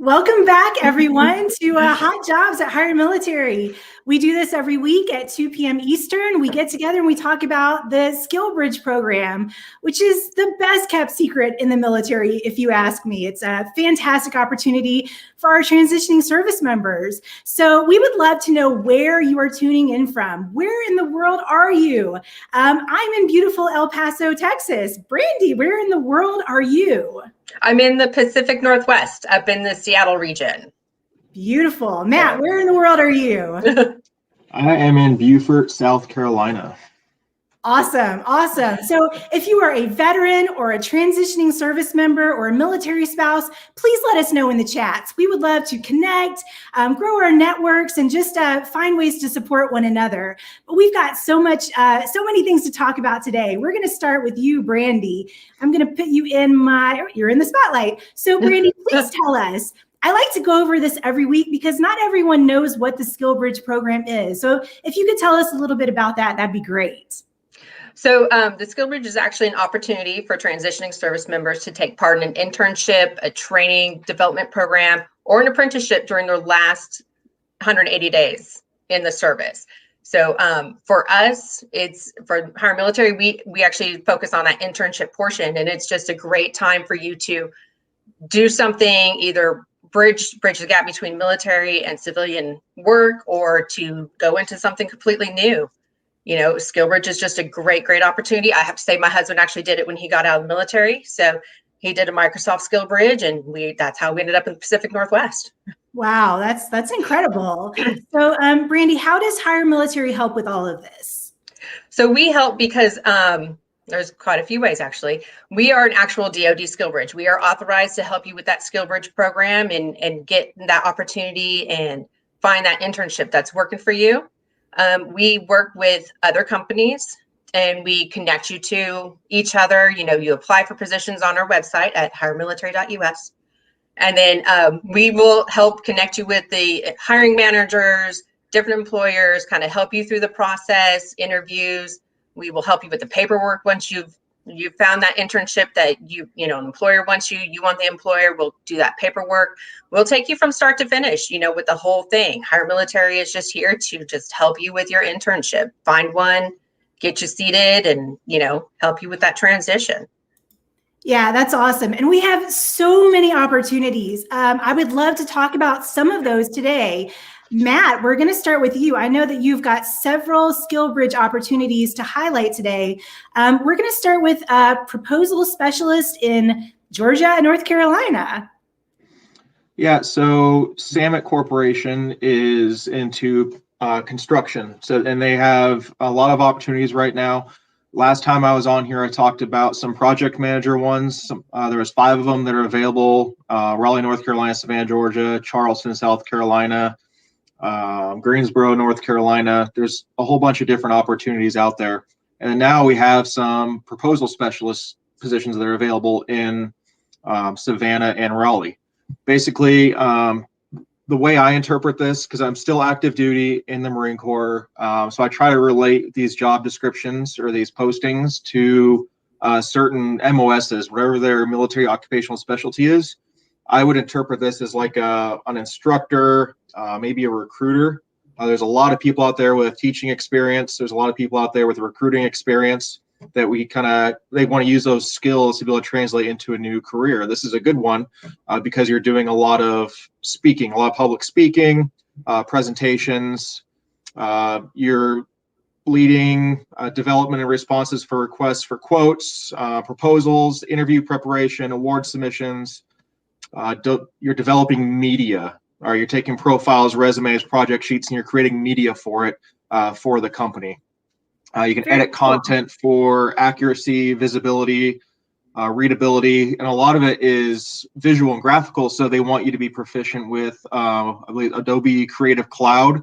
Welcome back, everyone, to Hot Jobs at Higher Military. We do this every week at 2 p.m. Eastern. We get together and we talk about the SkillBridge program, which is the best kept secret in the military, if you ask me. It's a fantastic opportunity for our transitioning service members. So we would love to know where you are tuning in from. Where in the world are you? I'm in beautiful El Paso, Texas. Brandy, where in the world are you? I'm in the Pacific Northwest, up in the Seattle region. Beautiful. Matt, where in the world are you? I am in Beaufort, South Carolina. Awesome. Awesome. So if you are a veteran or a transitioning service member or a military spouse, please let us know in the chats. We would love to connect, grow our networks, and just find ways to support one another. But we've got so many things to talk about today. We're going to start with you, Brandy. I'm going to put you you're in the spotlight. So Brandy, please tell us. I like to go over this every week because not everyone knows what the SkillBridge program is. So if you could tell us a little bit about that, that'd be great. So the SkillBridge is actually an opportunity for transitioning service members to take part in an internship, a training development program, or an apprenticeship during their last 180 days in the service. So for us, it's for Higher Military, we actually focus on that internship portion, and it's just a great time for you to do something, either bridge the gap between military and civilian work, or to go into something completely new. You know, SkillBridge is just a great opportunity. I have to say my husband actually did it when he got out of the military. So he did a Microsoft SkillBridge, and that's how we ended up in the Pacific Northwest. Wow, that's incredible. So Brandy, how does Higher Military help with all of this? So we help because there's quite a few ways, actually. We are an actual DoD SkillBridge. We are authorized to help you with that SkillBridge program and get that opportunity and find that internship that's working for you. We work with other companies and we connect you to each other. You know, you apply for positions on our website at hiremilitary.us. And then we will help connect you with the hiring managers, different employers, kind of help you through the process, interviews. We will help you with the paperwork once you've found that internship that you know, an employer wants you want the employer, we'll do that paperwork. We'll take you from start to finish, you know, with the whole thing. Higher Military is just here to just help you with your internship. Find one, get you seated, and, you know, help you with that transition. Yeah, that's awesome. And we have so many opportunities. I would love to talk about some of those today. Matt, we're going to start with you. I know that you've got several SkillBridge opportunities to highlight today. We're going to start with a proposal specialist in Georgia and North Carolina. Yeah, so Samet Corporation is into construction. And they have a lot of opportunities right now. Last time I was on here, I talked about some project manager ones. There was 5 of them that are available: Raleigh, North Carolina, Savannah, Georgia, Charleston, South Carolina, Greensboro, North Carolina. There's a whole bunch of different opportunities out there. And now we have some proposal specialist positions that are available in Savannah and Raleigh. Basically, the way I interpret this, because I'm still active duty in the Marine Corps, so I try to relate these job descriptions or these postings to certain MOSs, whatever their military occupational specialty is. I would interpret this as like an instructor, maybe a recruiter. There's a lot of people out there with teaching experience. There's a lot of people out there with recruiting experience that they want to use those skills to be able to translate into a new career. This is a good one because you're doing a lot of speaking, a lot of public speaking, presentations. You're leading development and responses for requests for quotes, proposals, interview preparation, award submissions. You're developing media, or you're taking profiles, resumes, project sheets, and you're creating media for it for the company. You can edit content for accuracy, visibility, readability, and a lot of it is visual and graphical. So they want you to be proficient with, I believe, Adobe Creative Cloud.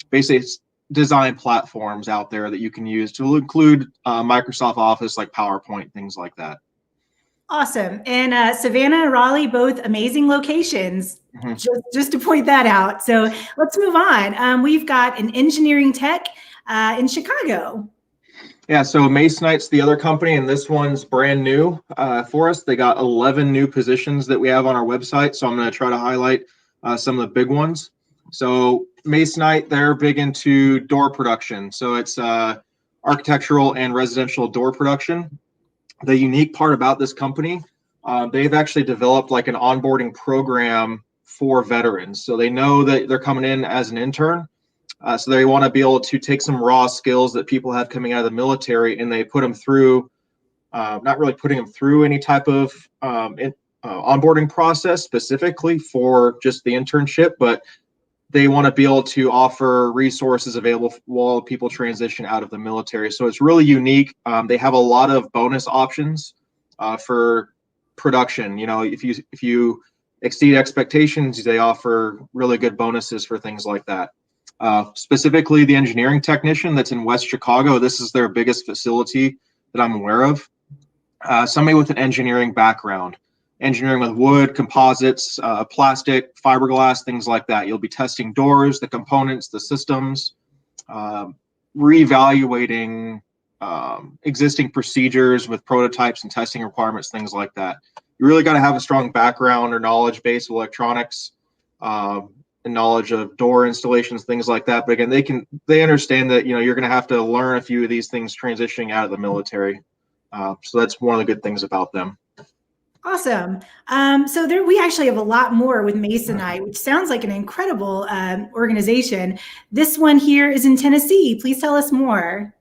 Basically, it's design platforms out there that you can use to include Microsoft Office, like PowerPoint, things like that. Awesome. And Savannah and Raleigh, both amazing locations, just to point that out. So let's move on. We've got an engineering tech in Chicago. Yeah, so Masonite's the other company, and this one's brand new for us. They got 11 new positions that we have on our website, so I'm going to try to highlight some of the big ones. So Masonite, they're big into door production. So it's architectural and residential door production. The unique part about this company, they've actually developed like an onboarding program for veterans. So they know that they're coming in as an intern. So they want to be able to take some raw skills that people have coming out of the military, and they put them through, not really putting them through any type of onboarding process specifically for just the internship, but they want to be able to offer resources available while people transition out of the military. So it's really unique. They have a lot of bonus options for production. You know, if you exceed expectations, they offer really good bonuses for things like that. Specifically, the engineering technician that's in West Chicago, this is their biggest facility that I'm aware of. Somebody with an engineering background, engineering with wood, composites, plastic, fiberglass, things like that. You'll be testing doors, the components, the systems, reevaluating existing procedures with prototypes and testing requirements, things like that. You really got to have a strong background or knowledge base of electronics, and knowledge of door installations, things like that. But again, they understand that, you know, you're going to have to learn a few of these things transitioning out of the military. So that's one of the good things about them. Awesome. So we actually have a lot more with Masonite, which sounds like an incredible organization. This one here is in Tennessee. Please tell us more.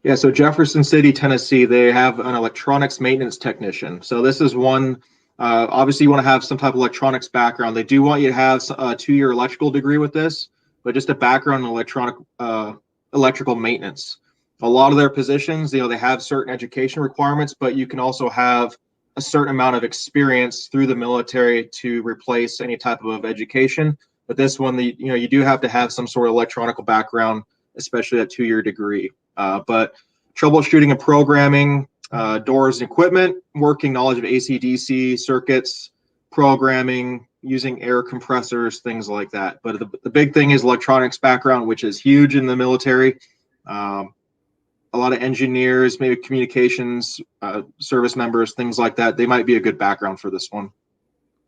Yeah, so Jefferson City, Tennessee, they have an electronics maintenance technician. So this is one. Obviously, you want to have some type of electronics background. They do want you to have a 2-year electrical degree with this, but just a background in electrical maintenance. A lot of their positions, you know, they have certain education requirements, but you can also have a certain amount of experience through the military to replace any type of education. But this one, you do have to have some sort of electronical background, especially a 2-year degree. But troubleshooting and programming, doors and equipment, working knowledge of AC/DC circuits, programming, using air compressors, things like that. But the big thing is electronics background, which is huge in the military. A lot of engineers, maybe communications, service members, things like that. They might be a good background for this one.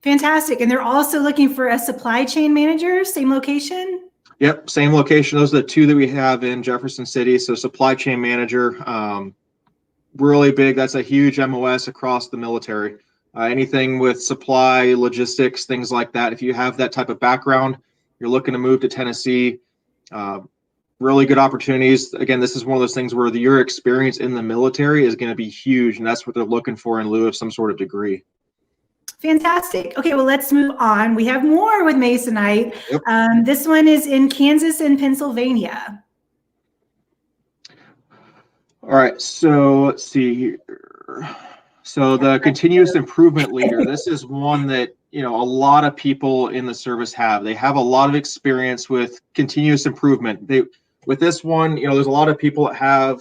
Fantastic. And they're also looking for a supply chain manager, same location? Yep, same location. Those are the two that we have in Jefferson City. So supply chain manager, really big. That's a huge MOS across the military. Anything with supply, logistics, things like that. If you have that type of background, you're looking to move to Tennessee, really good opportunities. Again, this is one of those things where your experience in the military is going to be huge, and that's what they're looking for in lieu of some sort of degree. Fantastic. Okay, well, let's move on. We have more with Masonite. Yep. This one is in Kansas and Pennsylvania. All right, so let's see here. So the continuous improvement leader, this is one that, you know, a lot of people in the service have. They have a lot of experience with continuous improvement. With this one, you know, there's a lot of people that have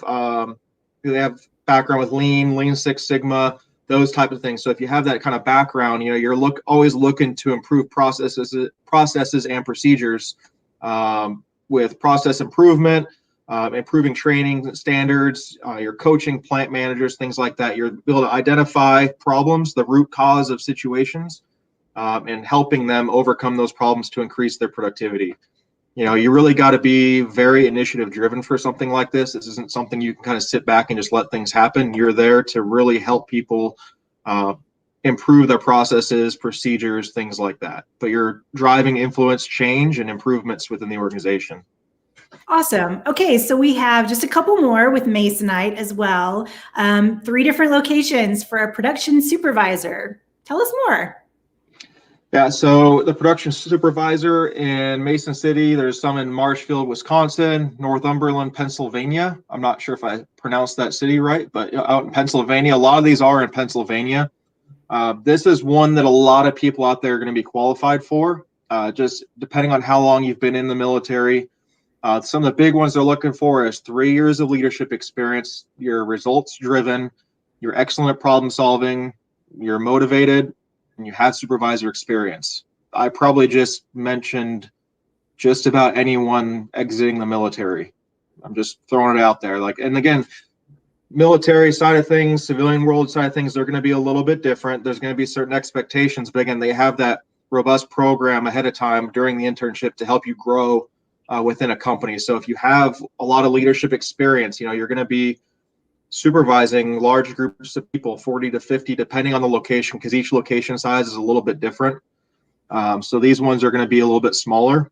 they have background with Lean Six Sigma, those type of things. So if you have that kind of background, you know, you're always looking to improve processes and procedures with process improvement, improving training standards, you're coaching plant managers, things like that. You're able to identify problems, the root cause of situations, and helping them overcome those problems to increase their productivity. You know, you really got to be very initiative driven for something like this. This isn't something you can kind of sit back and just let things happen. You're there to really help people improve their processes, procedures, things like that. But you're driving influence, change, and improvements within the organization. Awesome. Okay, so we have just a couple more with Masonite as well. 3 different locations for a production supervisor. Tell us more. Yeah, so the production supervisor in Mason City, there's some in Marshfield, Wisconsin, Northumberland, Pennsylvania. I'm not sure if I pronounced that city right, but out in Pennsylvania. A lot of these are in Pennsylvania. This is one that a lot of people out there are going to be qualified for, just depending on how long you've been in the military. Some of the big ones they're looking for is 3 years of leadership experience, you're results driven, you're excellent at problem solving, you're motivated, and you have supervisor experience. I probably just mentioned just about anyone exiting the military. I'm just throwing it out there. And again, military side of things, civilian world side of things, they're going to be a little bit different. There's going to be certain expectations, but again, they have that robust program ahead of time during the internship to help you grow within a company. So if you have a lot of leadership experience, you're going to be supervising large groups of people, 40 to 50, depending on the location, because each location size is a little bit different. So these ones are going to be a little bit smaller,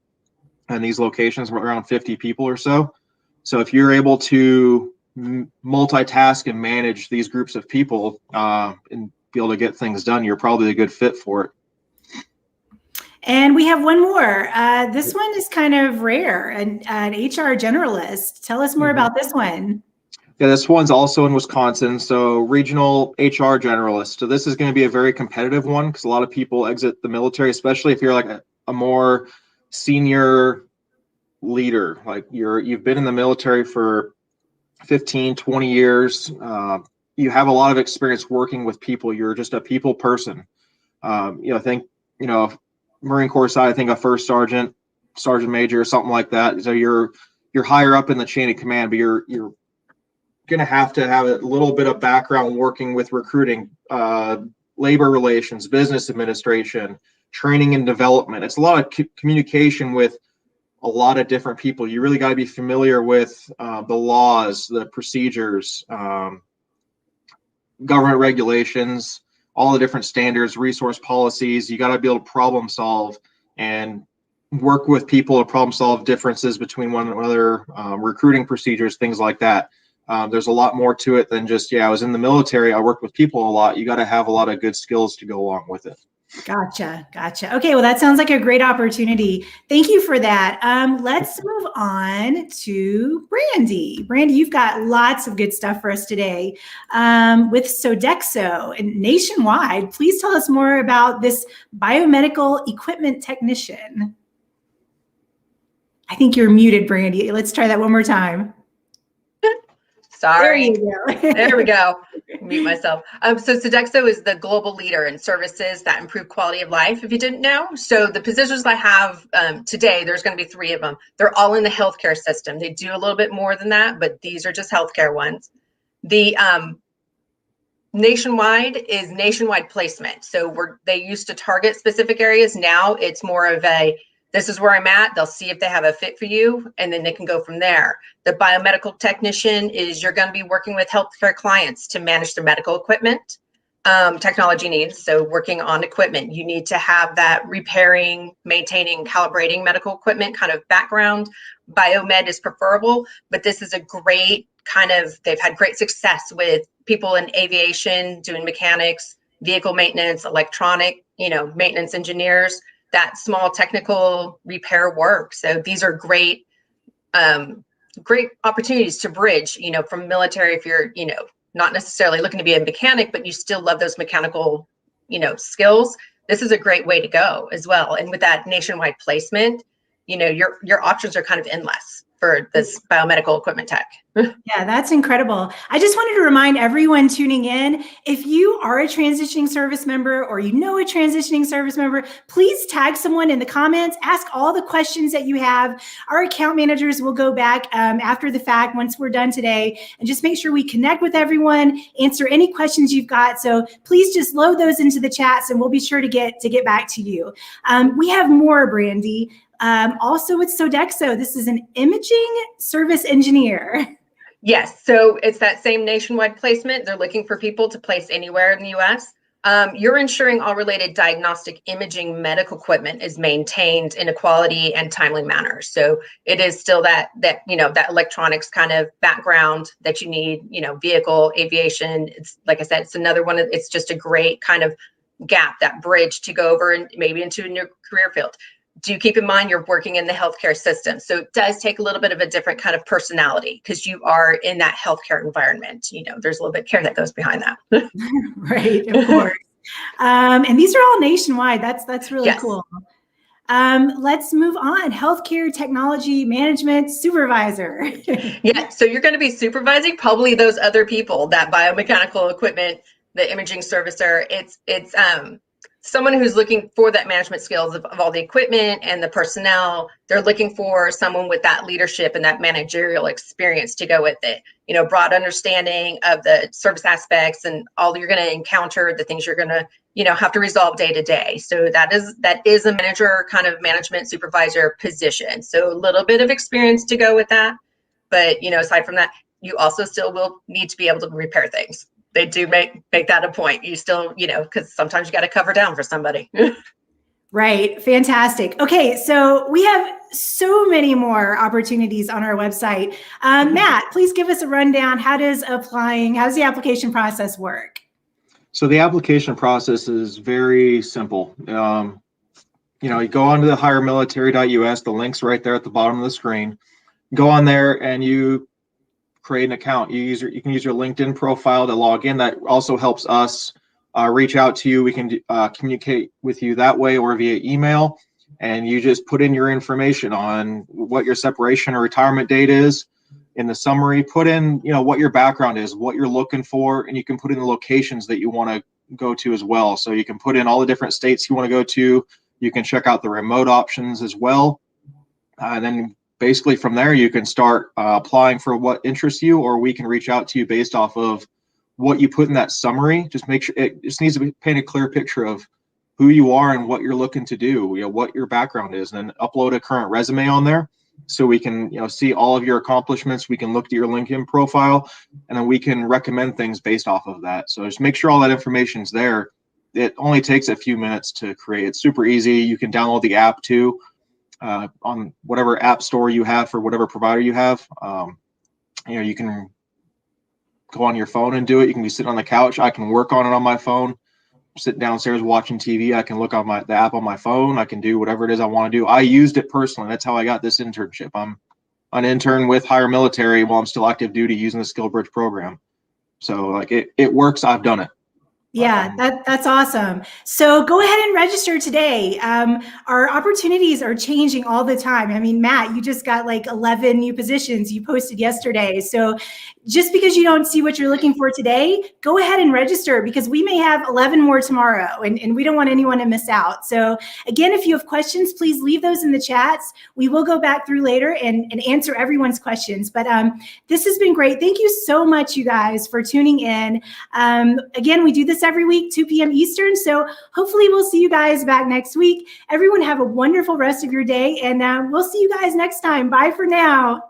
and these locations are around 50 people or so. So if you're able to multitask and manage these groups of people and be able to get things done, you're probably a good fit for it. And we have one more. This one is kind of rare, an HR generalist. Tell us more about this one. Yeah, this one's also in Wisconsin. So regional HR generalist. So this is going to be a very competitive one because a lot of people exit the military, especially if you're like a more senior leader, like you've been in the military for 15, 20 years. You have a lot of experience working with people. You're just a people person. I think, Marine Corps side, I think a first sergeant, sergeant major, or something like that. So you're higher up in the chain of command, but you're going to have a little bit of background working with recruiting, labor relations, business administration, training and development. It's a lot of communication with a lot of different people. You really got to be familiar with the laws, the procedures, government regulations, all the different standards, resource policies. You got to be able to problem solve and work with people to problem solve differences between one another, recruiting procedures, things like that. There's a lot more to it than just, I was in the military, I worked with people a lot. You got to have a lot of good skills to go along with it. Gotcha. Okay, well, that sounds like a great opportunity. Thank you for that. Let's move on to Brandy. Brandy, you've got lots of good stuff for us today with Sodexo and nationwide. Please tell us more about this biomedical equipment technician. I think you're muted, Brandy. Let's try that one more time. Sorry. There There we go. Mute myself. So Sodexo is the global leader in services that improve quality of life, if you didn't know. So the positions I have today, there's going to be 3 of them. They're all in the healthcare system. They do a little bit more than that, but these are just healthcare ones. The nationwide is nationwide placement. So they used to target specific areas. Now it's more of this is where I'm at. They'll see if they have a fit for you, and then they can go from there. The biomedical technician is you're going to be working with healthcare clients to manage their medical equipment, technology needs. So working on equipment, you need to have that repairing, maintaining, calibrating medical equipment kind of background. Biomed is preferable, but this is a great they've had great success with people in aviation, doing mechanics, vehicle maintenance, electronic, maintenance engineers, that small technical repair work. So these are great opportunities to bridge, from military, if you're, not necessarily looking to be a mechanic, but you still love those mechanical, skills. This is a great way to go as well. And with that nationwide placement, your options are kind of endless for this biomedical equipment tech. Yeah, that's incredible. I just wanted to remind everyone tuning in, if you are a transitioning service member or a transitioning service member, please tag someone in the comments, ask all the questions that you have. Our account managers will go back after the fact once we're done today and just make sure we connect with everyone, answer any questions you've got. So please just load those into the chats and we'll be sure to get back to you. We have more, Brandy. Also with Sodexo, this is an imaging service engineer. Yes, so it's that same nationwide placement. They're looking for people to place anywhere in the U.S. You're ensuring all related diagnostic imaging medical equipment is maintained in a quality and timely manner. So it is still that electronics kind of background that you need, vehicle, aviation. It's like I said, it's another one. It's just a great kind of gap, that bridge to go over and maybe into a new career field. Do keep in mind you're working in the healthcare system. So it does take a little bit of a different kind of personality because you are in that healthcare environment. There's a little bit of care that goes behind that. Right, of course. And these are all nationwide. That's really cool. Let's move on. Healthcare technology management supervisor. Yeah, so you're going to be supervising probably those other people, that biomechanical equipment, the imaging servicer. It's someone who's looking for that management skills of all the equipment and the personnel. They're looking for someone with that leadership and that managerial experience to go with it. You know, broad understanding of the service aspects and all you're going to encounter, the things you're going to, you know, have to resolve day to day. So that is a manager kind of management supervisor position. So a little bit of experience to go with that. But, you know, aside from that, you also still will need to be able to repair things. They do make that a point. You still, you know, because sometimes you got to cover down for somebody. Right. Fantastic. Okay. So we have so many more opportunities on our website. Matt, please give us a rundown. How does the application process work? So the application process is very simple. You know, you go onto the hiremilitary.us, the link's right there at the bottom of the screen. Go on there and you create an account. You can use your LinkedIn profile to log in. That also helps us reach out to you. We can communicate with you that way or via email. And you just put in your information on what your separation or retirement date is. In the summary, put in, you know, what your background is, what you're looking for, and you can put in the locations that you want to go to as well. So you can put in all the different states you want to go to. You can check out the remote options as well. And then basically from there, you can start applying for what interests you, or we can reach out to you based off of what you put in that summary. Just make sure it just needs to paint a clear picture of who you are and what you're looking to do, you know, what your background is, and then upload a current resume on there so we can, you know, see all of your accomplishments. We can look at your LinkedIn profile, and then we can recommend things based off of that. So just make sure all that information's there. It only takes a few minutes to create. It's super easy. You can download the app too. On whatever app store you have for whatever provider you have. You know, you can go on your phone and do it. You can be sitting on the couch. I can work on it on my phone, sit downstairs watching TV. I can look on the app on my phone. I can do whatever it is I want to do. I used it personally. That's how I got this internship. I'm an intern with Hire Military while I'm still active duty using the SkillBridge program. So like it works. I've done it. Yeah, that's awesome. So go ahead and register today. Our opportunities are changing all the time. I mean, Matt, you just got like 11 new positions you posted yesterday. So just because you don't see what you're looking for today, go ahead and register, because we may have 11 more tomorrow, and we don't want anyone to miss out. So again, if you have questions, please leave those in the chats. We will go back through later and answer everyone's questions. But this has been great. Thank you so much, you guys, for tuning in. Again, we do this every week, 2 p.m. Eastern. So hopefully we'll see you guys back next week. Everyone have a wonderful rest of your day, and we'll see you guys next time. Bye for now.